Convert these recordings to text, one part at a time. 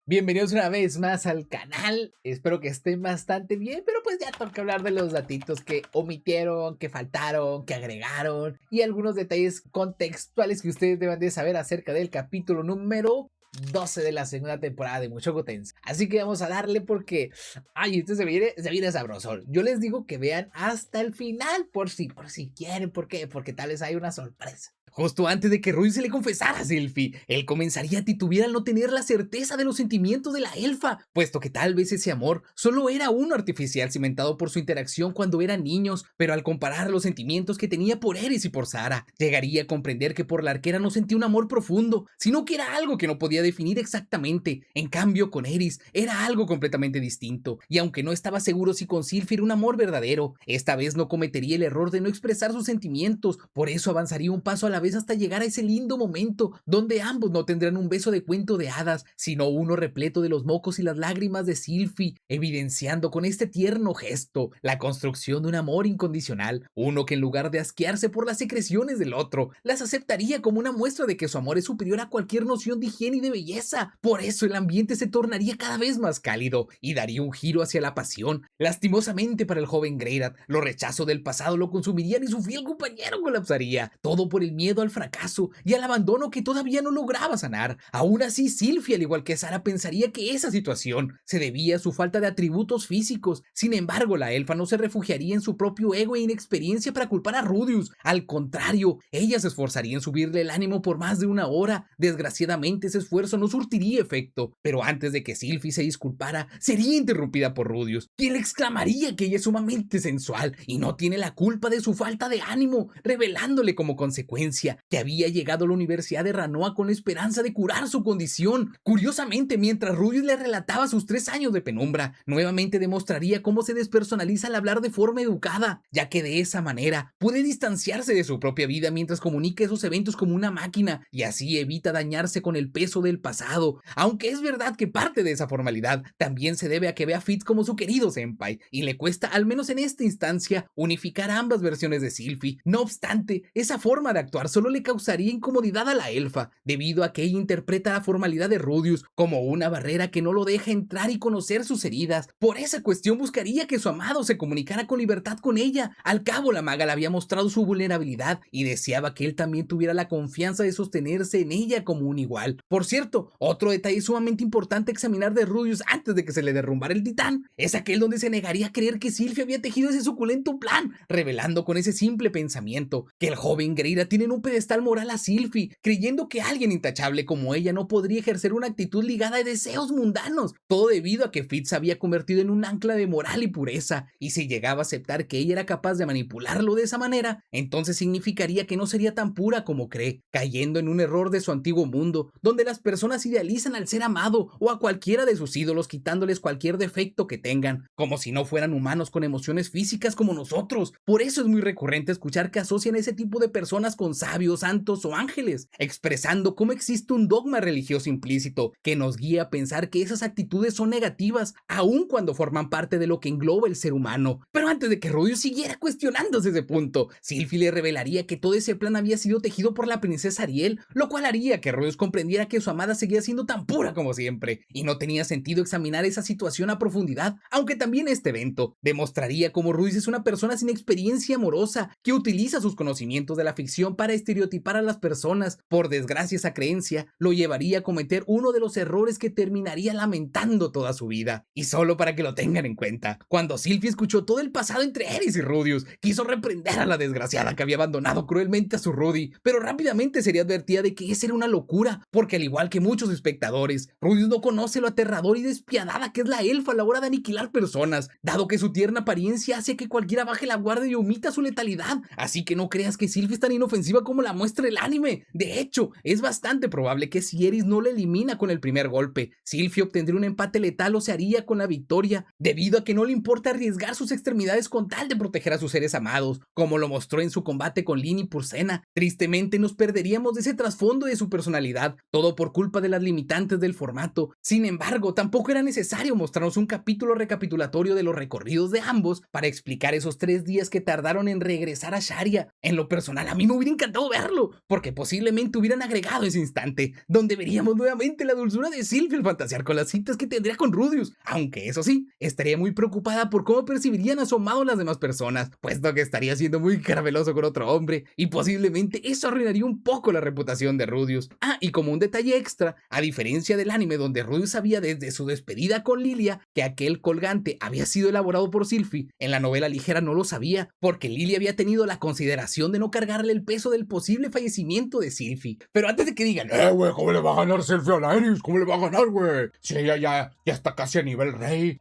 Bienvenidos una vez más al canal, espero que estén bastante bien, pero pues ya toca hablar de los datitos que omitieron, que faltaron, que agregaron y algunos detalles contextuales que ustedes deben de saber acerca del capítulo número 12 de la segunda temporada de Mushoku Tensei. Así que vamos a darle porque, ay, esto se viene sabroso. Yo les digo que vean hasta el final por si quieren, ¿por qué? Porque tal vez hay una sorpresa. Justo antes de que Ruy se le confesara a Sylphie, él comenzaría a titubear al no tener la certeza de los sentimientos de la elfa, puesto que tal vez ese amor solo era uno artificial cimentado por su interacción cuando eran niños, pero al comparar los sentimientos que tenía por Eris y por Sara, llegaría a comprender que por la arquera no sentía un amor profundo, sino que era algo que no podía definir exactamente. En cambio, con Eris era algo completamente distinto, y aunque no estaba seguro si con Sylphie era un amor verdadero, esta vez no cometería el error de no expresar sus sentimientos, por eso avanzaría un paso a la vez hasta llegar a ese lindo momento donde ambos no tendrán un beso de cuento de hadas, sino uno repleto de los mocos y las lágrimas de Sylphie, evidenciando con este tierno gesto la construcción de un amor incondicional, uno que en lugar de asquearse por las secreciones del otro, las aceptaría como una muestra de que su amor es superior a cualquier noción de higiene y de belleza. Por eso el ambiente se tornaría cada vez más cálido y daría un giro hacia la pasión. Lastimosamente para el joven Greirat, los rechazos del pasado lo consumirían y su fiel compañero colapsaría, todo por el miedo al fracaso y al abandono que todavía no lograba sanar. Aún así, Sylphie, al igual que Sara, pensaría que esa situación se debía a su falta de atributos físicos. Sin embargo, la elfa no se refugiaría en su propio ego e inexperiencia para culpar a Rudeus. Al contrario, ella se esforzaría en subirle el ánimo por más de una hora. Desgraciadamente, ese esfuerzo no surtiría efecto, pero antes de que Sylphie se disculpara, sería interrumpida por Rudeus, quien le exclamaría que ella es sumamente sensual y no tiene la culpa de su falta de ánimo, revelándole como consecuencia que había llegado a la Universidad de Ranoa con la esperanza de curar su condición. Curiosamente, mientras Rudeus le relataba sus 3 años de penumbra, nuevamente demostraría cómo se despersonaliza al hablar de forma educada, ya que de esa manera puede distanciarse de su propia vida mientras comunica esos eventos como una máquina y así evita dañarse con el peso del pasado. Aunque es verdad que parte de esa formalidad también se debe a que ve a Fitz como su querido senpai y le cuesta, al menos en esta instancia, unificar ambas versiones de Sylphie. No obstante, esa forma de actuar solo le causaría incomodidad a la elfa, debido a que ella interpreta la formalidad de Rudeus como una barrera que no lo deja entrar y conocer sus heridas. Por esa cuestión buscaría que su amado se comunicara con libertad con ella. Al cabo, la maga le había mostrado su vulnerabilidad y deseaba que él también tuviera la confianza de sostenerse en ella como un igual. Por cierto, otro detalle sumamente importante a examinar de Rudeus antes de que se le derrumbara el titán es aquel donde se negaría a creer que Sylphie había tejido ese suculento plan, revelando con ese simple pensamiento que el joven Greira tiene en un pedestal moral a Sylphie, creyendo que alguien intachable como ella no podría ejercer una actitud ligada a deseos mundanos, todo debido a que Fitz se había convertido en un ancla de moral y pureza, y si llegaba a aceptar que ella era capaz de manipularlo de esa manera, entonces significaría que no sería tan pura como cree, cayendo en un error de su antiguo mundo, donde las personas idealizan al ser amado o a cualquiera de sus ídolos quitándoles cualquier defecto que tengan, como si no fueran humanos con emociones físicas como nosotros. Por eso es muy recurrente escuchar que asocian ese tipo de personas con sabios, santos o ángeles, expresando cómo existe un dogma religioso implícito que nos guía a pensar que esas actitudes son negativas, aun cuando forman parte de lo que engloba el ser humano. Pero antes de que Rudeus siguiera cuestionándose ese punto, Sylphie le revelaría que todo ese plan había sido tejido por la princesa Ariel, lo cual haría que Rudeus comprendiera que su amada seguía siendo tan pura como siempre, y no tenía sentido examinar esa situación a profundidad, aunque también este evento demostraría cómo Rudeus es una persona sin experiencia amorosa, que utiliza sus conocimientos de la ficción para estereotipar a las personas. Por desgracia, esa creencia lo llevaría a cometer uno de los errores que terminaría lamentando toda su vida. Y solo para que lo tengan en cuenta, cuando Sylphie escuchó todo el pasado entre Eris y Rudeus, quiso reprender a la desgraciada que había abandonado cruelmente a su Rudy, pero rápidamente sería advertida de que esa era una locura, porque al igual que muchos espectadores, Rudeus no conoce lo aterrador y despiadada que es la elfa a la hora de aniquilar personas, dado que su tierna apariencia hace que cualquiera baje la guardia y omita su letalidad. Así que no creas que Sylphie es tan inofensiva como la muestra el anime. De hecho, es bastante probable que si Eris no la elimina con el primer golpe, Sylphie obtendría un empate letal o se haría con la victoria, debido a que no le importa arriesgar sus extremidades con tal de proteger a sus seres amados, como lo mostró en su combate con Lin y Purcena. Tristemente nos perderíamos de ese trasfondo de su personalidad, todo por culpa de las limitantes del formato. Sin embargo, tampoco era necesario mostrarnos un capítulo recapitulatorio de los recorridos de ambos para explicar esos 3 días que tardaron en regresar a Sharia. En lo personal, a mí me hubiera encantado encantado verlo, porque posiblemente hubieran agregado ese instante, donde veríamos nuevamente la dulzura de Sylvie al fantasear con las citas que tendría con Rudius, aunque eso sí, estaría muy preocupada por cómo percibirían a su amado las demás personas, puesto que estaría siendo muy carameloso con otro hombre, y posiblemente eso arruinaría un poco la reputación de Rudius. Y como un detalle extra, a diferencia del anime donde Rudius sabía desde su despedida con Lilia que aquel colgante había sido elaborado por Sylvie, en la novela ligera no lo sabía, porque Lilia había tenido la consideración de no cargarle el peso del posible fallecimiento de Sylvie. Pero antes de que digan, güey, ¿cómo le va a ganar Sylvie a la Aerys? ¿Cómo le va a ganar, güey? Si ella ya está casi a nivel rey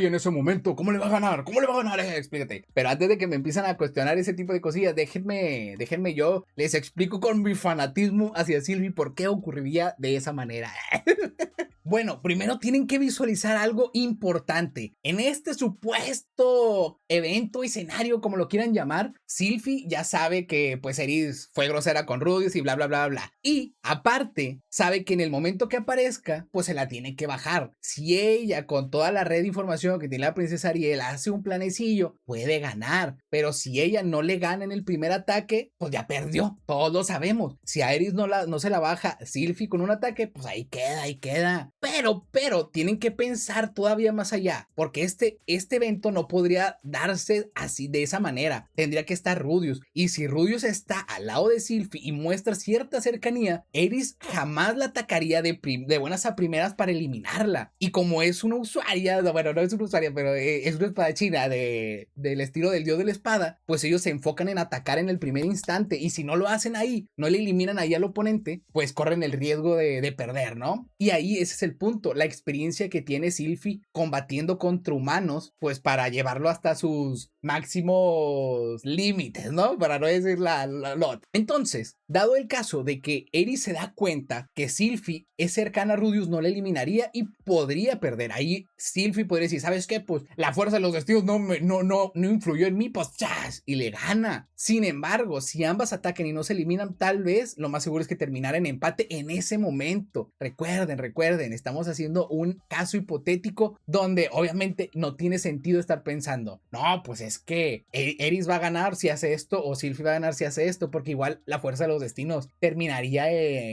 en ese momento, ¿cómo le va a ganar? ¿Cómo le va a ganar? Explícate. Pero antes de que me empiezan a cuestionar ese tipo de cosillas, déjenme yo les explico con mi fanatismo hacia Sylvie por qué ocurriría de esa manera. Bueno, primero tienen que visualizar algo importante. En este supuesto evento, escenario, como lo quieran llamar, Sylvie ya sabe que pues Aerys fue grosera con Rudius y bla bla bla bla. Y aparte, sabe que en el momento que aparezca, pues se la tiene que bajar. Si ella, con toda la red de información que tiene la princesa Ariel, hace un planecillo, puede ganar. Pero si ella no le gana en el primer ataque, pues ya perdió. Todos lo sabemos. Si Aerys no se la baja Sylvie con un ataque, pues ahí queda. Pero tienen que pensar todavía más allá, porque este evento no podría darse así de esa manera. Tendría que estar Rudius, y si Rudius está al lado de Sylvie y muestra cierta cercanía, Aerys jamás la atacaría de buenas a primeras para eliminarla. Y como es una usuaria, bueno, no es una usuaria, pero es una espadachina del estilo del dios de la espada, pues ellos se enfocan en atacar en el primer instante, y si no lo hacen ahí, no le eliminan ahí al oponente, pues corren el riesgo de perder, ¿no? Y ahí ese es el punto, la experiencia que tiene Sylvie combatiendo contra humanos, pues para llevarlo hasta sus máximos límites, ¿no? Para no decir la lot. Entonces, dado el caso de que Aerys se da cuenta que Sylvie es cercana a Rudius, no le eliminaría y podría perder. Ahí Sylvie podría decir, ¿sabes qué? Pues la fuerza de los destinos no influyó en mí, pues ¡chas! Y le gana. Sin embargo, si ambas atacan y no se eliminan, tal vez lo más seguro es que terminara en empate en ese momento. Recuerden, estamos haciendo un caso hipotético donde obviamente no tiene sentido estar pensando, no, pues es que Aerys va a ganar si hace esto, o Sylvie va a ganar si hace esto, porque igual la fuerza de los destinos terminaría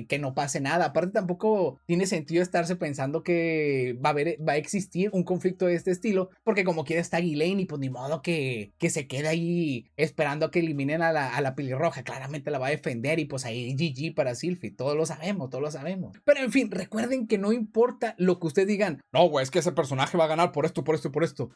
que no pase nada. Aparte, tampoco tiene sentido estarse pensando que va a existir un conflicto de este estilo, porque como quiera está Ghislaine, y pues ni modo que se quede ahí esperando a que eliminen a la pelirroja. Claramente la va a defender, y pues ahí GG para Sylvie, todos lo sabemos. Pero en fin, recuerden que no importa lo que ustedes digan, no, güey, es que ese personaje va a ganar por esto,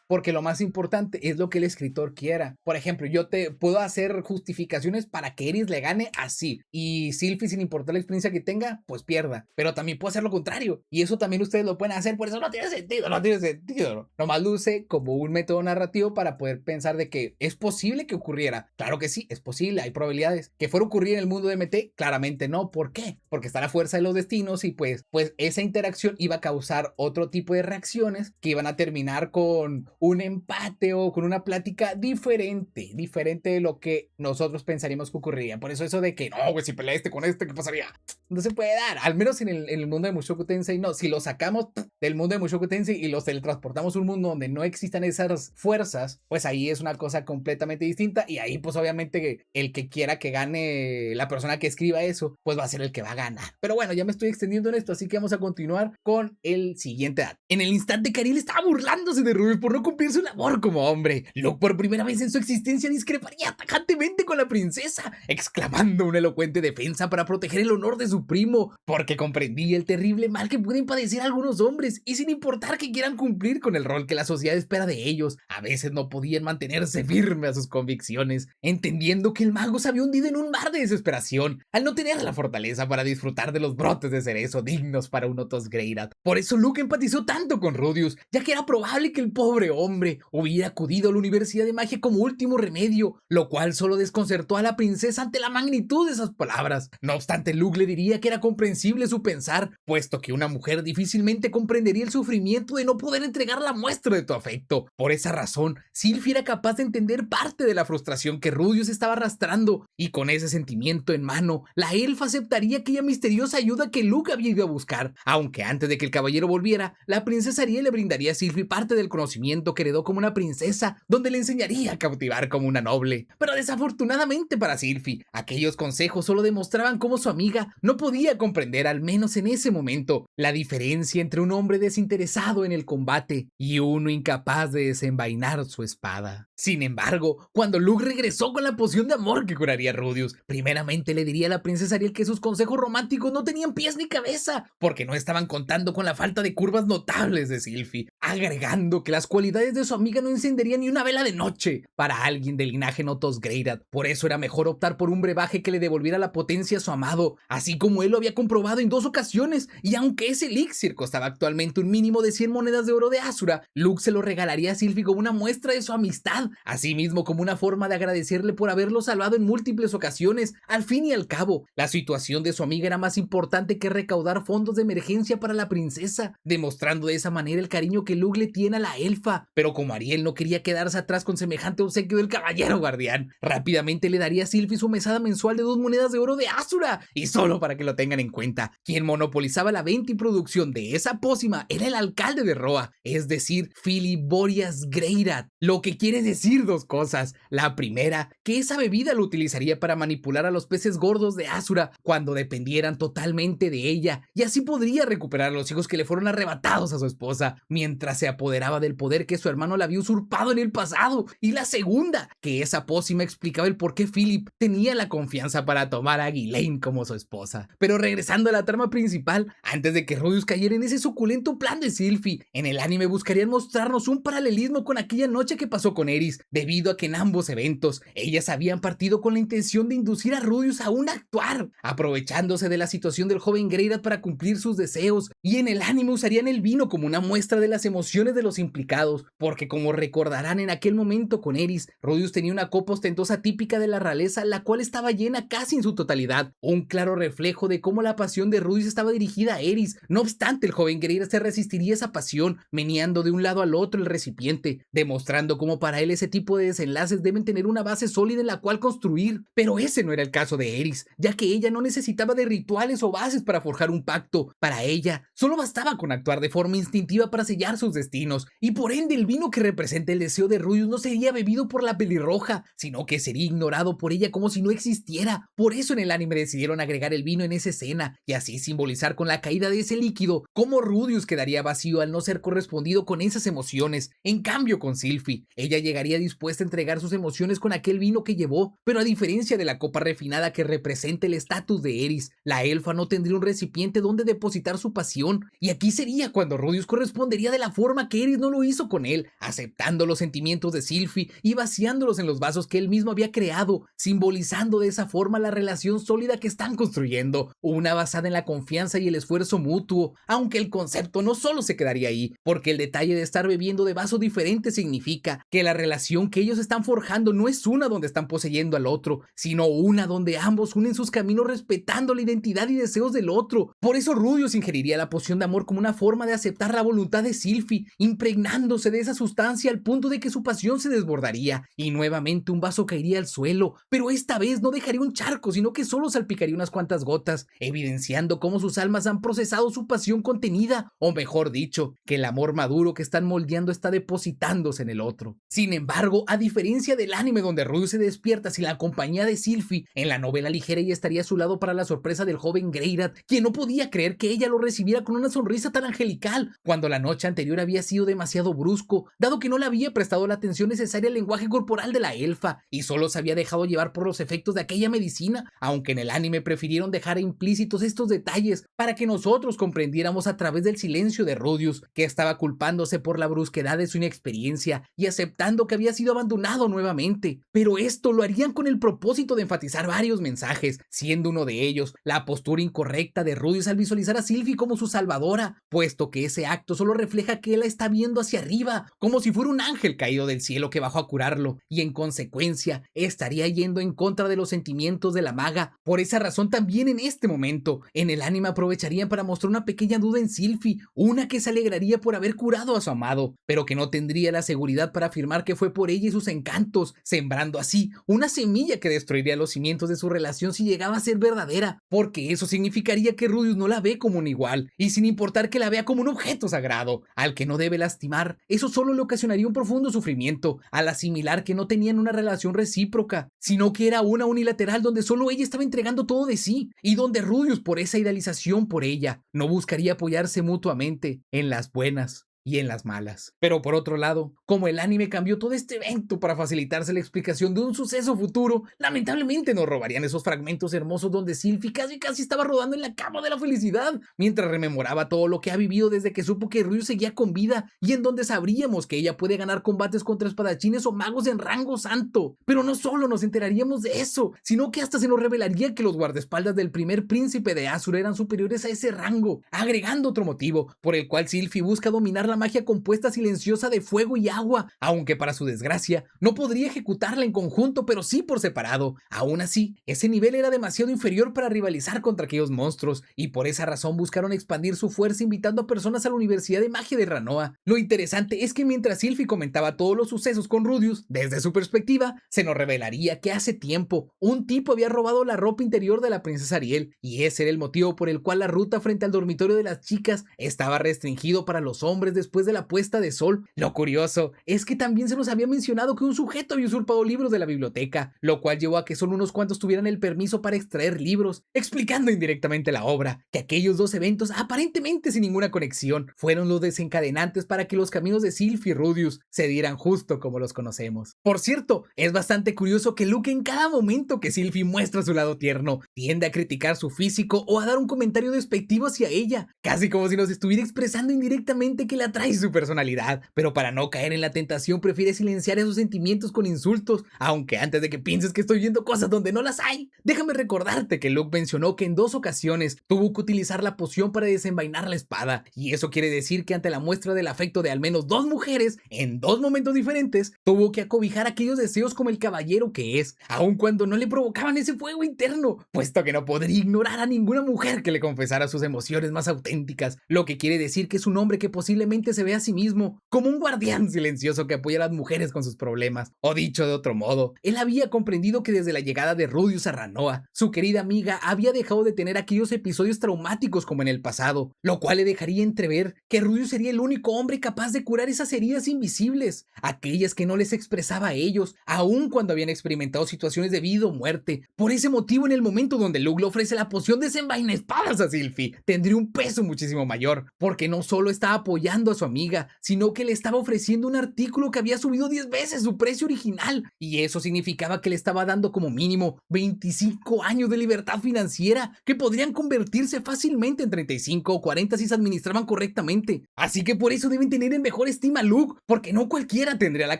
porque lo más importante es lo que el escritor quiera. Por ejemplo, yo te puedo hacer justificaciones para que Aerys le gane así, y Sylvie, sin importar la experiencia que tenga, pues pierda, pero también puedo hacer lo contrario, y eso también ustedes lo pueden hacer. Por eso no tiene sentido. Nomás luce como un método narrativo para poder pensar de que es posible que ocurriera. Claro que sí, es posible, hay probabilidades. ¿Que fuera a ocurrir en el mundo de MT? Claramente no. ¿Por qué? Porque está la fuerza de los destinos, y pues esa interacción iba a causar otro tipo de reacciones que iban a terminar con un empate o con una plática diferente de lo que nosotros pensaríamos que ocurriría. Por eso de que, no, güey, si pelea con ¿qué pasaría? No se puede dar, al menos en el mundo de Mushoku Tensei no. Si lo sacamos del mundo de Mushoku Tensei y los teletransportamos a un mundo donde no existan esas fuerzas, pues ahí es una cosa completamente distinta, y ahí pues obviamente el que quiera que gane, la persona que escriba eso, pues va a ser el que va a ganar. Pero bueno, ya me estoy extendiendo en esto, así que vamos a continuar con el siguiente dato. En el instante que Ariel estaba burlándose de Rubius por no cumplir su labor como hombre, Luke por primera vez en su existencia discreparía tajantemente con la princesa, exclamando una elocuente defensa para proteger el honor de su primo, porque comprendía el terrible mal que pueden padecer algunos hombres, y sin importar que quieran cumplir con el rol que la sociedad espera de ellos, a veces no podían mantenerse firmes a sus convicciones, entendiendo que el mago se había hundido en un mar de desesperación al no tener la fortaleza para disfrutar de los brotes de cerezo dignos para un Otos Greirat. Por eso Luke empatizó tanto con Rudius, ya que era probable que el pobre hombre hubiera acudido a la Universidad de Magia como último remedio, lo cual solo desconcertó a la princesa ante la magnitud de esas palabras. No obstante, Luke le diría que era comprensible su pensar, puesto que una mujer difícilmente comprendería el sufrimiento de no poder entregar la muestra de tu afecto. Por esa razón, Sylvie era capaz de entender parte de la frustración que Rudius estaba arrastrando, y con ese sentimiento en mano, la elfa aceptaría aquella misteriosa ayuda que Luke había ido a buscar, aunque antes Antes de que el caballero volviera, la princesa Ariel le brindaría a Sylvie parte del conocimiento que heredó como una princesa, donde le enseñaría a cautivar como una noble. Pero desafortunadamente para Sylvie, aquellos consejos solo demostraban cómo su amiga no podía comprender, al menos en ese momento, la diferencia entre un hombre desinteresado en el combate y uno incapaz de desenvainar su espada. Sin embargo, cuando Luke regresó con la poción de amor que curaría a Rudeus, primeramente le diría a la princesa Ariel que sus consejos románticos no tenían pies ni cabeza, porque no estaban contando con la falta de curvas notables de Sylvie, agregando que las cualidades de su amiga no encenderían ni una vela de noche para alguien del linaje Notos Greyrad. Por eso era mejor optar por un brebaje que le devolviera la potencia a su amado, así como él lo había comprobado en 2 ocasiones, y aunque ese elixir costaba actualmente un mínimo de 100 monedas de oro de Asura, Luke se lo regalaría a Sylvie como una muestra de su amistad, asimismo como una forma de agradecerle por haberlo salvado en múltiples ocasiones. Al fin y al cabo, la situación de su amiga era más importante que recaudar fondos de emergencia para la princesa, demostrando de esa manera el cariño que Luke le tiene a la elfa. Pero como Ariel no quería quedarse atrás con semejante obsequio del caballero guardián, rápidamente le daría a Sylvie su mesada mensual de 2 monedas de oro de Asura, y solo para que lo tengan en cuenta, quien monopolizaba la venta y producción de esa pócima era el alcalde de Roa, es decir, Philip Boreas Greyrad, lo que quiere decir 2 cosas. La primera, que esa bebida lo utilizaría para manipular a los peces gordos de Asura cuando dependieran totalmente de ella, y así podría recuperar a los hijos que le fueron arrebatados a su esposa, mientras se apoderaba del poder que su hermano le había usurpado en el pasado. Y la segunda, que esa pócima explicaba el por qué Philip tenía la confianza para tomar a Ghislaine como su esposa. Pero regresando a la trama principal, antes de que Rudeus cayera en ese suculento plan de Sylvie, en el anime buscarían mostrarnos un paralelismo con aquella noche que pasó con Eris, debido a que en ambos eventos ellas habían partido con la intención de inducir a Rudeus a un actuar, aprovechándose de la situación del joven Greyrad para cumplir sus deseos, y en el anime usarían el vino como una muestra de las emociones de los implicados, porque como recordarán en aquel momento con Eris, Rudeus tenía una copa ostentosa típica de la realeza, la cual estaba llena casi en su totalidad, un claro reflejo de cómo la pasión de Rudeus estaba dirigida a Eris. No obstante, el joven Greyrad se resistiría a esa pasión, meneando de un lado al otro el recipiente, demostrando cómo para él ese tipo de desenlaces deben tener una base sólida en la cual construir. Pero ese no era el caso de Eris, ya que ella no necesitaba de rituales o bases para forjar un pacto. Para ella, solo bastaba con actuar de forma instintiva para sellar sus destinos, y por ende el vino que representa el deseo de Rudeus no sería bebido por la pelirroja, sino que sería ignorado por ella como si no existiera. Por eso en el anime decidieron agregar el vino en esa escena, y así simbolizar con la caída de ese líquido cómo Rudeus quedaría vacío al no ser correspondido con esas emociones. En cambio con Sylvie, ella llegaría dispuesta a entregar sus emociones con aquel vino que llevó, pero a diferencia de la copa refinada que representa el estatus de Eris, la elfa no tendría un recipiente donde depositar su pasión, y aquí sería cuando Rudeus correspondería de la forma que Eris no lo hizo con él, aceptando los sentimientos de Sylvie y vaciándolos en los vasos que él mismo había creado, simbolizando de esa forma la relación sólida que están construyendo, una basada en la confianza y el esfuerzo mutuo, aunque el concepto no solo se quedaría ahí, porque el detalle de estar bebiendo de vasos diferentes significa que la relación que ellos están forjando no es una donde están poseyendo al otro, sino una donde ambos unen sus caminos respetando la identidad y deseos del otro. Por eso Rudeus ingeriría la poción de amor como una forma de aceptar la voluntad de Sylvie, impregnándose de esa sustancia al punto de que su pasión se desbordaría y nuevamente un vaso caería al suelo, pero esta vez no dejaría un charco, sino que solo salpicaría unas cuantas gotas, evidenciando cómo sus almas han procesado su pasión contenida, o mejor dicho, que el amor maduro que están moldeando está depositándose en el otro. Sin embargo, a diferencia del anime donde Rudeus se despierta sin la compañía de Sylvie, en la novela ligera ella estaría a su lado para la sorpresa del joven Greyrad, quien no podía creer que ella lo recibiera con una sonrisa tan angelical, cuando la noche anterior había sido demasiado brusco, dado que no le había prestado la atención necesaria al lenguaje corporal de la elfa, y solo se había dejado llevar por los efectos de aquella medicina, aunque en el anime prefirieron dejar implícitos estos detalles para que nosotros comprendiéramos a través del silencio de Rudeus, que estaba culpándose por la brusquedad de su inexperiencia y aceptando que había sido abandonado nuevamente. Pero esto lo harían con el propósito de enfatizar varios mensajes, siendo uno de ellos la postura incorrecta de Rudeus al visualizar a Sylvie como su salvadora, puesto que ese acto solo refleja que él la está viendo hacia arriba, como si fuera un ángel caído del cielo que bajó a curarlo, y en consecuencia estaría yendo en contra de los sentimientos de la maga. Por esa razón también en este momento, en el anime aprovecharían para mostrar una pequeña duda en Sylvie, una que se alegraría por haber curado a su amado, pero que no tendría la seguridad para afirmar que fue por ella y sus encantos, sembrando así una semilla que destruiría los cimientos de su relación si llegaba a ser verdadera, porque eso significaría que Rudeus no la ve como un igual, él, y sin importar que la vea como un objeto sagrado, al que no debe lastimar. Eso solo le ocasionaría un profundo sufrimiento, al asimilar que no tenían una relación recíproca, sino que era una unilateral donde solo ella estaba entregando todo de sí, y donde Rudius, por esa idealización por ella, no buscaría apoyarse mutuamente en las buenas y en las malas. Pero por otro lado, como el anime cambió todo este evento para facilitarse la explicación de un suceso futuro, lamentablemente nos robarían esos fragmentos hermosos donde Sylvie casi estaba rodando en la cama de la felicidad, mientras rememoraba todo lo que ha vivido desde que supo que Ryu seguía con vida, y en donde sabríamos que ella puede ganar combates contra espadachines o magos en rango santo. Pero no solo nos enteraríamos de eso, sino que hasta se nos revelaría que los guardaespaldas del primer príncipe de Azur eran superiores a ese rango, agregando otro motivo por el cual Sylvie busca dominar la magia compuesta silenciosa de fuego y agua, aunque para su desgracia no podría ejecutarla en conjunto, pero sí por separado. Aún así, ese nivel era demasiado inferior para rivalizar contra aquellos monstruos, y por esa razón buscaron expandir su fuerza invitando a personas a la Universidad de Magia de Ranoa. Lo interesante es que mientras Sylvie comentaba todos los sucesos con Rudius, desde su perspectiva, se nos revelaría que hace tiempo un tipo había robado la ropa interior de la princesa Ariel, y ese era el motivo por el cual la ruta frente al dormitorio de las chicas estaba restringido para los hombres después de la puesta de sol. Lo curioso es que también se nos había mencionado que un sujeto había usurpado libros de la biblioteca, lo cual llevó a que solo unos cuantos tuvieran el permiso para extraer libros, explicando indirectamente la obra, que aquellos dos eventos, aparentemente sin ninguna conexión, fueron los desencadenantes para que los caminos de Sylvie y Rudius se dieran justo como los conocemos. Por cierto, es bastante curioso que Luke en cada momento que Sylvie muestra su lado tierno, tiende a criticar su físico o a dar un comentario despectivo hacia ella, casi como si nos estuviera expresando indirectamente que la atrae su personalidad, pero para no caer en la tentación prefiere silenciar esos sentimientos con insultos, aunque antes de que pienses que estoy viendo cosas donde no las hay, déjame recordarte que Luke mencionó que en 2 ocasiones tuvo que utilizar la poción para desenvainar la espada, y eso quiere decir que ante la muestra del afecto de al menos 2 mujeres, en 2 momentos diferentes, tuvo que acobijar aquellos deseos como el caballero que es, aun cuando no le provocaban ese fuego interno, puesto que no podría ignorar a ninguna mujer que le confesara sus emociones más auténticas, lo que quiere decir que es un hombre que posiblemente se ve a sí mismo como un guardián silencioso que apoya a las mujeres con sus problemas. O dicho de otro modo, él había comprendido que desde la llegada de Rudius a Ranoa, su querida amiga había dejado de tener aquellos episodios traumáticos como en el pasado, lo cual le dejaría entrever que Rudius sería el único hombre capaz de curar esas heridas invisibles, aquellas que no les expresaba a ellos, aun cuando habían experimentado situaciones de vida o muerte. Por ese motivo, en el momento donde Luke le ofrece la poción desenvaina espadas a Sylvie, tendría un peso muchísimo mayor, porque no solo estaba apoyando a su amiga, sino que le estaba ofreciendo un artículo que había subido 10 veces su precio original, y eso significaba que le estaba dando como mínimo 25 años de libertad financiera, que podrían convertirse fácilmente en 35 o 40 si se administraban correctamente. Así que por eso deben tener en mejor estima a Luke, porque no cualquiera tendría la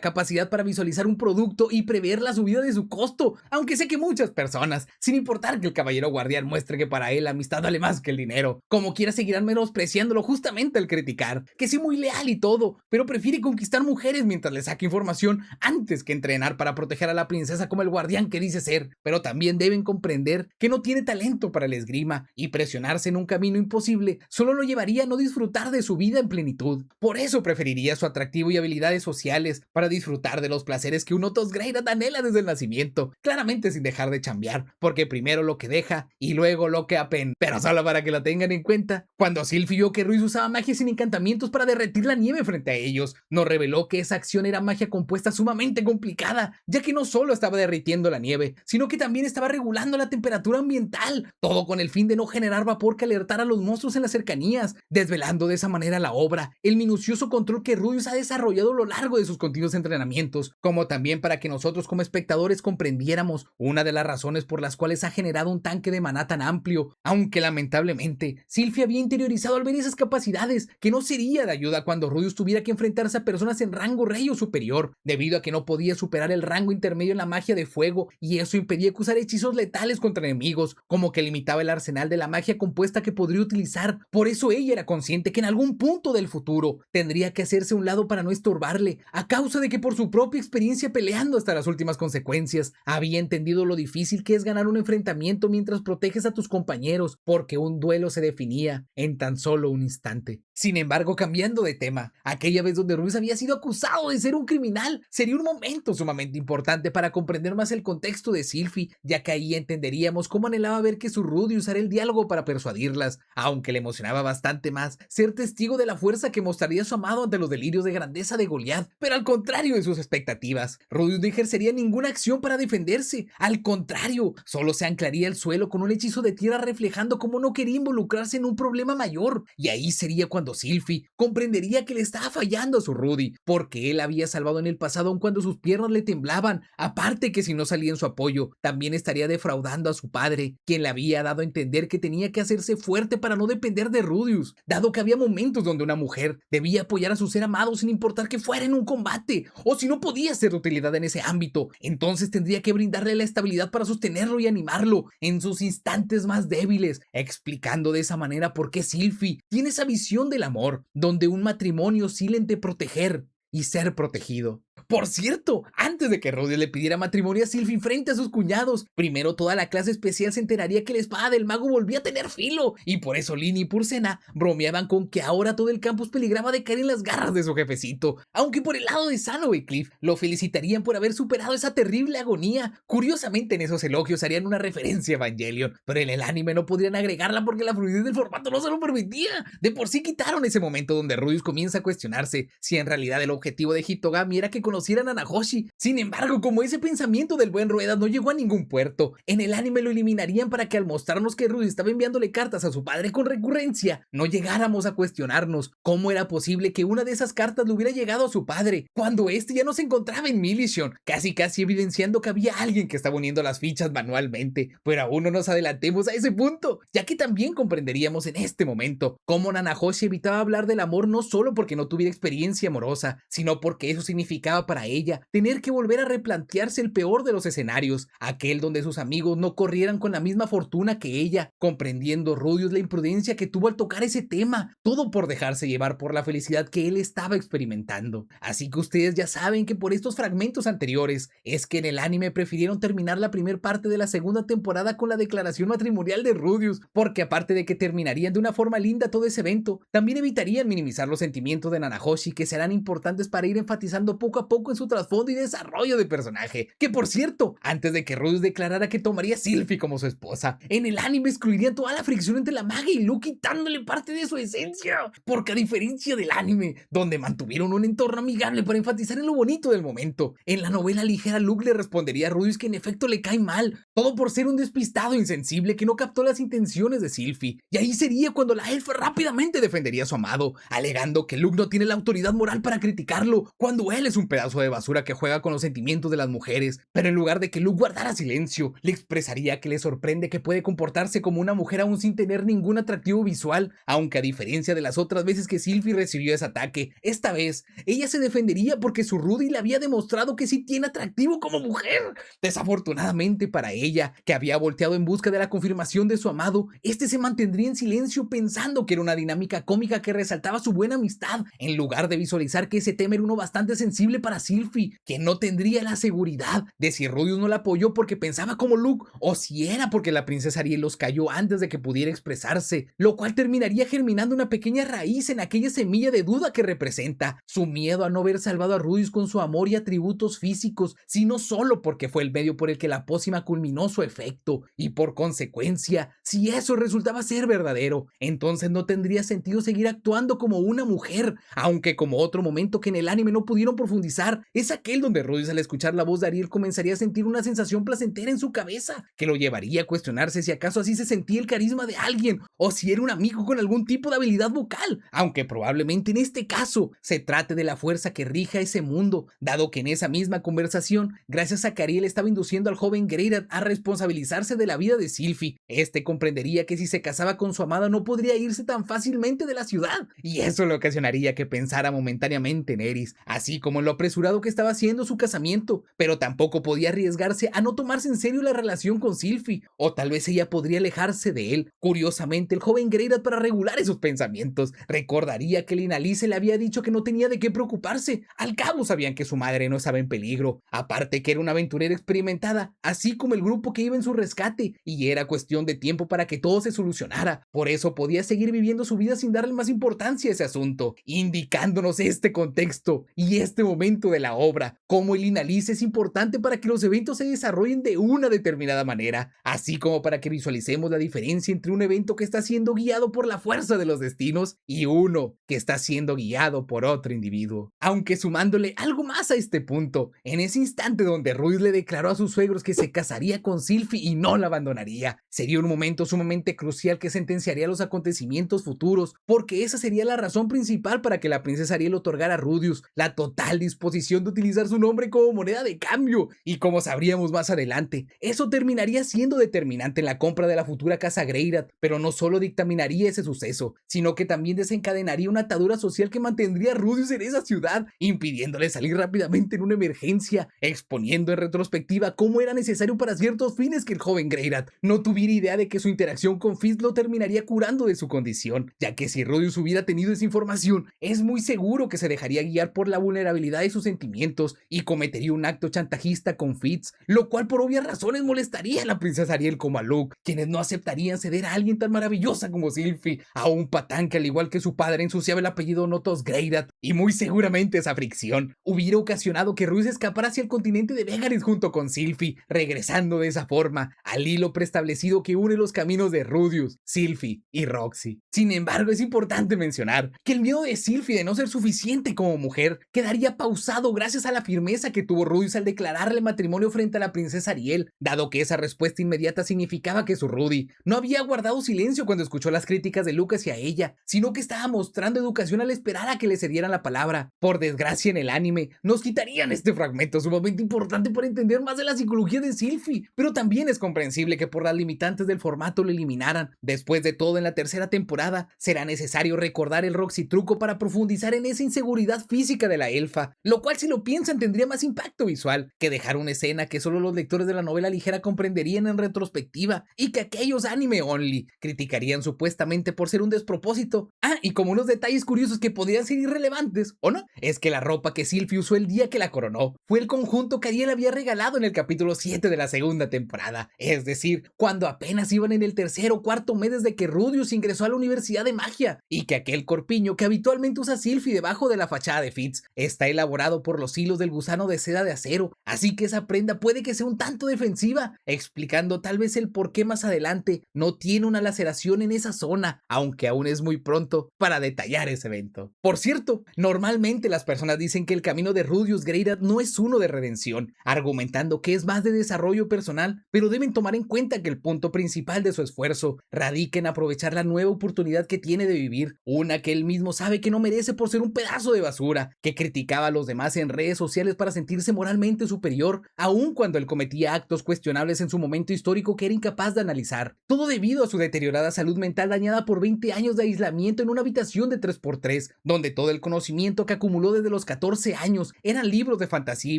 capacidad para visualizar un producto y prever la subida de su costo, aunque sé que muchas personas, sin importar que el caballero guardián muestre que para él la amistad vale más que el dinero, como quiera seguirán menospreciándolo justamente al criticar, que sí muy leal y todo, pero prefiere conquistar mujeres mientras le saque información antes que entrenar para proteger a la princesa como el guardián que dice ser. Pero también deben comprender que no tiene talento para la esgrima, y presionarse en un camino imposible solo lo llevaría a no disfrutar de su vida en plenitud. Por eso preferiría su atractivo y habilidades sociales para disfrutar de los placeres que un Otos Greyrat anhela desde el nacimiento, claramente sin dejar de chambear, porque primero lo que deja y luego lo que apena. Pero solo para que lo tengan en cuenta, cuando Sylvie vio que Ruiz usaba magia sin encantamientos para derretir la nieve frente a ellos, nos reveló que esa acción era magia compuesta sumamente complicada, ya que no solo estaba derritiendo la nieve, sino que también estaba regulando la temperatura ambiental, todo con el fin de no generar vapor que alertara a los monstruos en las cercanías, desvelando de esa manera la obra, el minucioso control que Rudius ha desarrollado a lo largo de sus continuos entrenamientos, como también para que nosotros como espectadores comprendiéramos una de las razones por las cuales ha generado un tanque de maná tan amplio, aunque lamentablemente Sylvie había interiorizado al ver esas capacidades que no sería de ayuda cuando Rudius tuviera que enfrentarse a personas en rango rey o superior, debido a que no podía superar el rango intermedio en la magia de fuego, y eso impedía que usara hechizos letales contra enemigos, como que limitaba el arsenal de la magia compuesta que podría utilizar. Por eso ella era consciente que en algún punto del futuro tendría que hacerse a un lado para no estorbarle, a causa de que por su propia experiencia peleando hasta las últimas consecuencias, había entendido lo difícil que es ganar un enfrentamiento mientras proteges a tus compañeros, porque un duelo se definía en tan solo un instante. Sin embargo, cambiando cambiando de tema, aquella vez donde Rudius había sido acusado de ser un criminal sería un momento sumamente importante para comprender más el contexto de Sylphie, ya que ahí entenderíamos cómo anhelaba ver que su Rudy usara el diálogo para persuadirlas, aunque le emocionaba bastante más ser testigo de la fuerza que mostraría su amado ante los delirios de grandeza de Goliath, pero al contrario de sus expectativas, Rudius no ejercería ninguna acción para defenderse, al contrario, solo se anclaría al suelo con un hechizo de tierra reflejando cómo no quería involucrarse en un problema mayor, y ahí sería cuando Sylphie comprendería que le estaba fallando a su Rudy, porque él había salvado en el pasado aun cuando sus piernas le temblaban, aparte que si no salía en su apoyo, también estaría defraudando a su padre, quien le había dado a entender que tenía que hacerse fuerte para no depender de Rudius, dado que había momentos donde una mujer debía apoyar a su ser amado sin importar que fuera en un combate, o si no podía ser de utilidad en ese ámbito, entonces tendría que brindarle la estabilidad para sostenerlo y animarlo en sus instantes más débiles, explicando de esa manera por qué Sylphie tiene esa visión del amor, donde un matrimonio oscila entre proteger y ser protegido. Por cierto, antes de que Rudius le pidiera matrimonio a Sylphie frente a sus cuñados, primero toda la clase especial se enteraría que la espada del mago volvía a tener filo, y por eso Lini y Purcena bromeaban con que ahora todo el campus peligraba de caer en las garras de su jefecito, aunque por el lado de Sanobe y Cliff lo felicitarían por haber superado esa terrible agonía. Curiosamente en esos elogios harían una referencia a Evangelion, pero en el anime no podrían agregarla porque la fluidez del formato no se lo permitía. De por sí quitaron ese momento donde Rudius comienza a cuestionarse si en realidad el objetivo de Hitogami era que conocieran a Nanahoshi. Sin embargo, como ese pensamiento del buen Ruedas no llegó a ningún puerto, en el anime lo eliminarían para que al mostrarnos que Rudy estaba enviándole cartas a su padre con recurrencia, no llegáramos a cuestionarnos cómo era posible que una de esas cartas le hubiera llegado a su padre, cuando este ya no se encontraba en Millicent, casi evidenciando que había alguien que estaba uniendo las fichas manualmente. Pero aún no nos adelantemos a ese punto, ya que también comprenderíamos en este momento cómo Nanahoshi evitaba hablar del amor no solo porque no tuviera experiencia amorosa, sino porque eso significaba para ella tener que volver a replantearse el peor de los escenarios, aquel donde sus amigos no corrieran con la misma fortuna que ella, comprendiendo Rudius la imprudencia que tuvo al tocar ese tema, todo por dejarse llevar por la felicidad que él estaba experimentando. Así que ustedes ya saben que por estos fragmentos anteriores es que en el anime prefirieron terminar la primera parte de la segunda temporada con la declaración matrimonial de Rudius, porque aparte de que terminarían de una forma linda todo ese evento, también evitarían minimizar los sentimientos de Nanahoshi que serán importantes para ir enfatizando poco a poco en su trasfondo y desarrollo de personaje. Que por cierto, antes de que Rudius declarara que tomaría a Sylphie como su esposa, en el anime excluirían toda la fricción entre la maga y Luke, quitándole parte de su esencia, porque a diferencia del anime, donde mantuvieron un entorno amigable para enfatizar en lo bonito del momento, en la novela ligera Luke le respondería a Rudius que en efecto le cae mal, todo por ser un despistado insensible que no captó las intenciones de Sylphie, y ahí sería cuando la elfa rápidamente defendería a su amado, alegando que Luke no tiene la autoridad moral para criticarlo, cuando él es un pedazo de basura que juega con los sentimientos de las mujeres, pero en lugar de que Luke guardara silencio, le expresaría que le sorprende que puede comportarse como una mujer aún sin tener ningún atractivo visual, aunque a diferencia de las otras veces que Sylphie recibió ese ataque, esta vez ella se defendería porque su Rudy le había demostrado que sí tiene atractivo como mujer. Desafortunadamente para ella, que había volteado en busca de la confirmación de su amado, este se mantendría en silencio pensando que era una dinámica cómica que resaltaba su buena amistad, en lugar de visualizar que ese tema era uno bastante sensible para Sylphie, que no tendría la seguridad de si Rudius no la apoyó porque pensaba como Luke o si era porque la princesa Ariel los cayó antes de que pudiera expresarse, lo cual terminaría germinando una pequeña raíz en aquella semilla de duda que representa su miedo a no haber salvado a Rudius con su amor y atributos físicos, sino solo porque fue el medio por el que la pócima culminó su efecto, y por consecuencia, si eso resultaba ser verdadero, entonces no tendría sentido seguir actuando como una mujer, aunque como otro momento que en el anime no pudieron profundizar, es aquel donde Rudius al escuchar la voz de Ariel comenzaría a sentir una sensación placentera en su cabeza, que lo llevaría a cuestionarse si acaso así se sentía el carisma de alguien, o si era un amigo con algún tipo de habilidad vocal, aunque probablemente en este caso se trate de la fuerza que rija ese mundo, dado que en esa misma conversación, gracias a que Ariel estaba induciendo al joven Greydar a responsabilizarse de la vida de Sylphie, este comprendería que si se casaba con su amada no podría irse tan fácilmente de la ciudad, y eso le ocasionaría que pensara momentáneamente en Eris, así como en lo apresurado que estaba haciendo su casamiento, pero tampoco podía arriesgarse a no tomarse en serio la relación con Sylvie, o tal vez ella podría alejarse de él. Curiosamente, el joven Greydrat, para regular esos pensamientos, recordaría que Linalice le había dicho que no tenía de qué preocuparse. Al cabo sabían que su madre no estaba en peligro, aparte que era una aventurera experimentada, así como el grupo que iba en su rescate, y era cuestión de tiempo para que todo se solucionara. Por eso podía seguir viviendo su vida sin darle más importancia a ese asunto, indicándonos este contexto y este momento de la obra, cómo el Linalice es importante para que los eventos se desarrollen de una determinada manera, así como para que visualicemos la diferencia entre un evento que está siendo guiado por la fuerza de los destinos y uno que está siendo guiado por otro individuo. Aunque sumándole algo más a este punto, en ese instante donde Ruiz le declaró a sus suegros que se casaría con Sylvie y no la abandonaría, sería un momento sumamente crucial que sentenciaría los acontecimientos futuros, porque esa sería la razón principal para que la princesa Ariel otorgara a Rudius la total disposición de utilizar su nombre como moneda de cambio, y como sabríamos más adelante, eso terminaría siendo determinante en la compra de la futura casa Greydrat, pero no solo dictaminaría ese suceso, sino que también desencadenaría una atadura social que mantendría a Rudius en esa ciudad, impidiéndole salir rápidamente en una emergencia, exponiendo en retrospectiva cómo era necesario para ciertos fines que el joven Greydrat no tuviera idea de que su interacción con Fitz lo terminaría curando de su condición, ya que si Rudius hubiera tenido esa información, es muy seguro que se dejaría guiar por la vulnerabilidad de sus sentimientos y cometería un acto chantajista con Fitz, lo cual por obvias razones molestaría a la princesa Ariel como a Luke, quienes no aceptarían ceder a alguien tan maravillosa como Sylvie, a un patán que al igual que su padre ensuciaba el apellido Notos Greydrat, y muy seguramente esa fricción hubiera ocasionado que Ruiz escapara hacia el continente de Vegaris junto con Sylvie, regresando de esa forma al hilo preestablecido que une los caminos de Rudius, Sylvie y Roxy. Sin embargo, es importante mencionar que el miedo de Sylvie de no ser suficiente como mujer quedaría pausado gracias a la firmeza que tuvo Rudius al declararle matrimonio frente a la princesa Ariel, dado que esa respuesta inmediata significaba que su Rudy no había guardado silencio cuando escuchó las críticas de Luke hacia ella, sino que estaba mostrando educación al esperar a que le cedieran la palabra. Por desgracia, en el anime nos quitarían este fragmento sumamente importante para entender más de la psicología de Sylvie, pero también es comprensible que por las limitantes del formato lo eliminaran. Después de todo, en la tercera temporada será necesario recordar el Roxy truco para profundizar en esa inseguridad física de la elfa, lo cual, si lo piensan, tendría más impacto visual que dejar una escena que solo los lectores de la novela ligera comprenderían en retrospectiva y que aquellos anime only criticarían supuestamente por ser un despropósito. Y como unos detalles curiosos que podrían ser irrelevantes, ¿o no? Es que la ropa que Sylvie usó el día que la coronó fue el conjunto que Ariel había regalado en el capítulo 7 de la segunda temporada, es decir, cuando apenas iban en el tercer o cuarto mes desde que Rudius ingresó a la Universidad de Magia, y que aquel corpiño que habitualmente usa Sylvie debajo de la fachada de Fitz está elaborado por los hilos del gusano de seda de acero, así que esa prenda puede que sea un tanto defensiva, explicando tal vez el por qué más adelante no tiene una laceración en esa zona, aunque aún es muy pronto para detallar ese evento. Por cierto, normalmente las personas dicen que el camino de Rudius Greydrat no es uno de redención, argumentando que es más de desarrollo personal, pero deben tomar en cuenta que el punto principal de su esfuerzo radica en aprovechar la nueva oportunidad que tiene de vivir, una que él mismo sabe que no merece por ser un pedazo de basura, que criticaba a los demás en redes sociales para sentirse moralmente superior, aun cuando él cometía actos cuestionables en su momento histórico que era incapaz de analizar, todo debido a su deteriorada salud mental dañada por 20 años de aislamiento en una habitación de 3x3, donde todo el conocimiento que acumuló desde los 14 años eran libros de fantasía y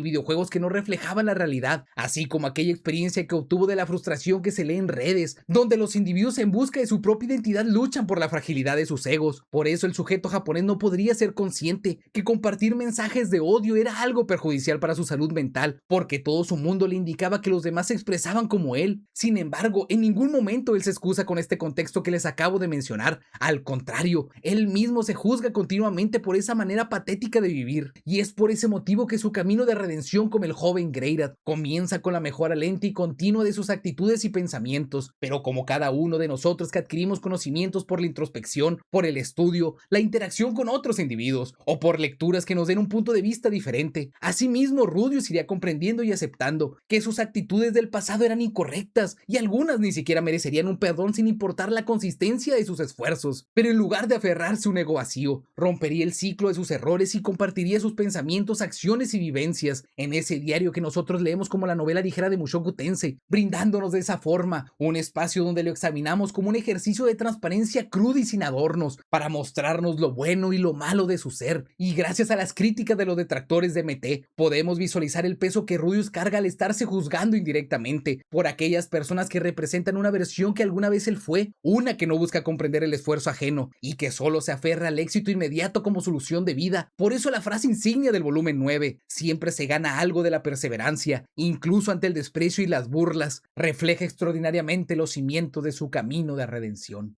videojuegos que no reflejaban la realidad, así como aquella experiencia que obtuvo de la frustración que se lee en redes, donde los individuos en busca de su propia identidad luchan por la fragilidad de sus egos. Por eso el sujeto japonés no podría ser consciente que compartir mensajes de odio era algo perjudicial para su salud mental, porque todo su mundo le indicaba que los demás se expresaban como él. Sin embargo, en ningún momento él se excusa con este contexto que les acabo de mencionar. Al contrario, él mismo se juzga continuamente por esa manera patética de vivir, y es por ese motivo que su camino de redención como el joven Greydrat comienza con la mejora lenta y continua de sus actitudes y pensamientos, pero como cada uno de nosotros que adquirimos conocimientos por la introspección, por el estudio, la interacción con otros individuos, o por lecturas que nos den un punto de vista diferente, asimismo Rudius iría comprendiendo y aceptando que sus actitudes del pasado eran incorrectas, y algunas ni siquiera merecerían un perdón sin importar la consistencia de sus esfuerzos, pero en lugar de aferrarse a un ego vacío, rompería el ciclo de sus errores y compartiría sus pensamientos, acciones y vivencias en ese diario que nosotros leemos como la novela ligera de Mushoku Tensei, brindándonos de esa forma un espacio donde lo examinamos como un ejercicio de transparencia cruda y sin adornos, para mostrarnos lo bueno y lo malo de su ser, y gracias a las críticas de los detractores de MT, podemos visualizar el peso que Rudeus carga al estarse juzgando indirectamente por aquellas personas que representan una versión que alguna vez él fue, una que no busca comprender el esfuerzo ajeno y que solo se aferra al éxito inmediato como solución de vida. Por eso la frase insignia del volumen 9, siempre se gana algo de la perseverancia, incluso ante el desprecio y las burlas, refleja extraordinariamente los cimientos de su camino de redención.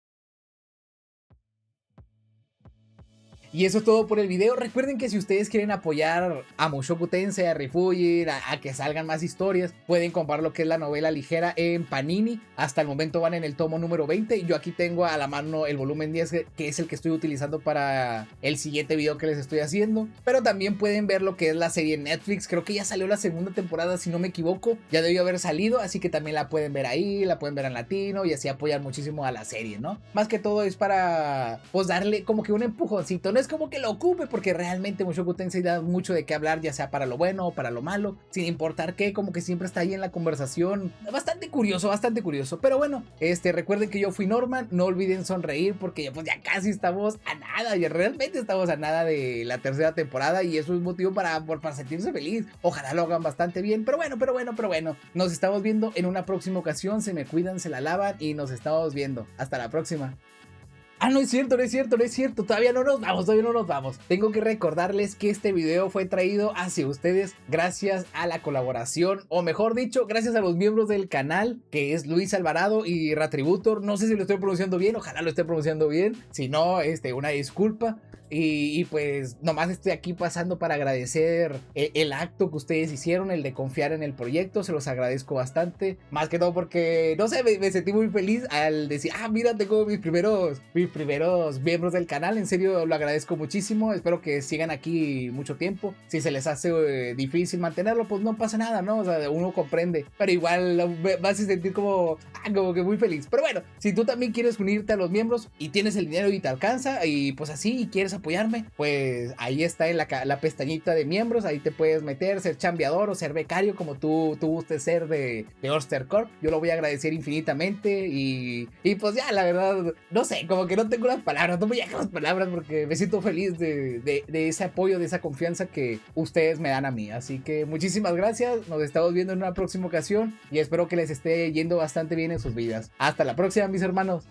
Y eso es todo por el video. Recuerden que si ustedes quieren apoyar a Mushoku Tensei, a Refugee, a que salgan más historias, pueden comprar lo que es la novela ligera en Panini. Hasta el momento van en el tomo número 20. Yo aquí tengo a la mano el volumen 10, que es el que estoy utilizando para el siguiente video que les estoy haciendo. Pero también pueden ver lo que es la serie en Netflix. Creo que ya salió la segunda temporada, si no me equivoco. Ya debió haber salido, así que también la pueden ver ahí, la pueden ver en latino y así apoyar muchísimo a la serie, ¿no? Más que todo es para, pues, darle como que un empujoncito. No es como que lo ocupe, porque realmente Mushoku Tensei da mucho de qué hablar, ya sea para lo bueno o para lo malo, sin importar qué, como que siempre está ahí en la conversación. Bastante curioso, bastante curioso. Pero bueno, recuerden que yo fui Norman, no olviden sonreír porque pues ya casi estamos a nada, ya realmente estamos a nada de la tercera temporada y eso es motivo para sentirse feliz. Ojalá lo hagan bastante bien, pero bueno, nos estamos viendo en una próxima ocasión. Se me cuidan, se la lavan y nos estamos viendo. Hasta la próxima. No es cierto, todavía no nos vamos. Tengo que recordarles que este video fue traído hacia ustedes gracias a la colaboración, o mejor dicho, gracias a los miembros del canal, que es Luis Alvarado y Retributor. No sé si lo estoy pronunciando bien, ojalá lo esté pronunciando bien. Si no, una disculpa. Y pues nomás estoy aquí pasando para agradecer el acto que ustedes hicieron, el de confiar en el proyecto. Se los agradezco bastante, más que todo porque, no sé, me sentí muy feliz al decir, mira, tengo mis primeros miembros del canal. En serio, lo agradezco muchísimo. Espero que sigan aquí mucho tiempo. Si se les hace difícil mantenerlo, pues no pasa nada, ¿no? O sea, uno comprende, pero igual vas a sentir como que muy feliz. Pero bueno, si tú también quieres unirte a los miembros y tienes el dinero y te alcanza y pues así y quieres apoyarme, pues ahí está en la pestañita de miembros. Ahí te puedes meter, ser chambeador o ser becario, como tú gustes ser de Oyster Corp. Yo lo voy a agradecer infinitamente y pues ya, la verdad, no sé, como que no tengo las palabras, no me llegan las palabras porque me siento feliz de ese apoyo, de esa confianza que ustedes me dan a mí. Así que muchísimas gracias, nos estamos viendo en una próxima ocasión y espero que les esté yendo bastante bien en sus vidas. Hasta la próxima, mis hermanos.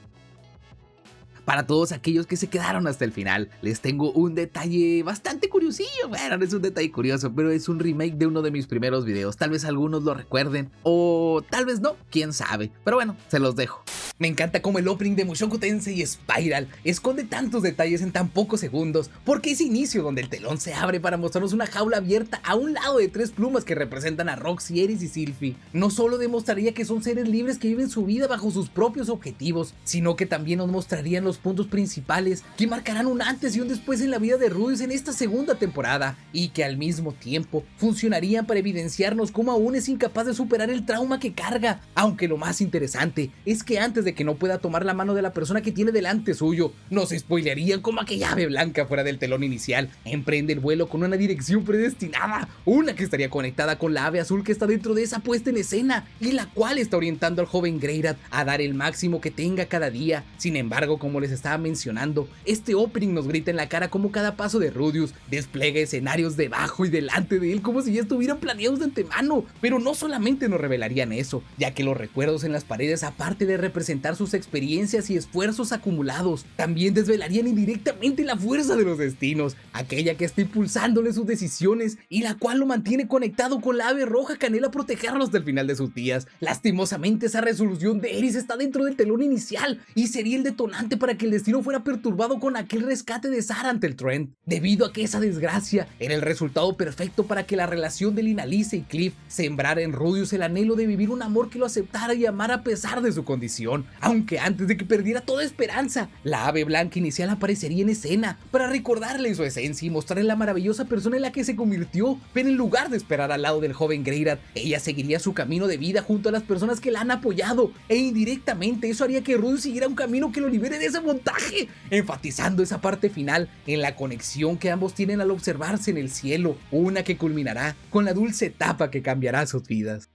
Para todos aquellos que se quedaron hasta el final, les tengo un detalle bastante curiosillo. Bueno, no es un detalle curioso, pero es un remake de uno de mis primeros videos. Tal vez algunos lo recuerden, o tal vez no, quién sabe. Pero bueno, se los dejo. Me encanta cómo el opening de Mushoku Tensei Spiral esconde tantos detalles en tan pocos segundos, porque ese inicio donde el telón se abre para mostrarnos una jaula abierta a un lado de tres plumas que representan a Roxy, Eris y Sylphie, no solo demostraría que son seres libres que viven su vida bajo sus propios objetivos, sino que también nos mostrarían los puntos principales que marcarán un antes y un después en la vida de Rudeus en esta segunda temporada, y que al mismo tiempo funcionarían para evidenciarnos cómo aún es incapaz de superar el trauma que carga. Aunque lo más interesante es que antes de que no pueda tomar la mano de la persona que tiene delante suyo, nos spoilearían como aquella ave blanca fuera del telón inicial emprende el vuelo con una dirección predestinada, una que estaría conectada con la ave azul que está dentro de esa puesta en escena y la cual está orientando al joven Greyrad a dar el máximo que tenga cada día. Sin embargo, como les estaba mencionando, este opening nos grita en la cara como cada paso de Rudeus despliega escenarios debajo y delante de él como si ya estuvieran planeados de antemano. Pero no solamente nos revelarían eso, ya que los recuerdos en las paredes, aparte de representar sus experiencias y esfuerzos acumulados, también desvelarían indirectamente la fuerza de los destinos, aquella que está impulsándole sus decisiones y la cual lo mantiene conectado con la ave roja que anhela protegerlo hasta el final de sus días. Lastimosamente, esa resolución de Eris está dentro del telón inicial y sería el detonante para que el destino fuera perturbado con aquel rescate de Sarah ante el Trent, debido a que esa desgracia era el resultado perfecto para que la relación de Lina-Lisa y Cliff sembrara en Rudeus el anhelo de vivir un amor que lo aceptara y amara a pesar de su condición. Aunque antes de que perdiera toda esperanza, la ave blanca inicial aparecería en escena para recordarle su esencia y mostrarle la maravillosa persona en la que se convirtió, pero en lugar de esperar al lado del joven Greyrad, ella seguiría su camino de vida junto a las personas que la han apoyado, e indirectamente eso haría que Rudeus siguiera un camino que lo libere de ese montaje, enfatizando esa parte final en la conexión que ambos tienen al observarse en el cielo, una que culminará con la dulce etapa que cambiará sus vidas.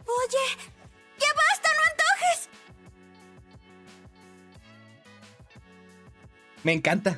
Oye, ¡ya basta, no antojes! Me encanta.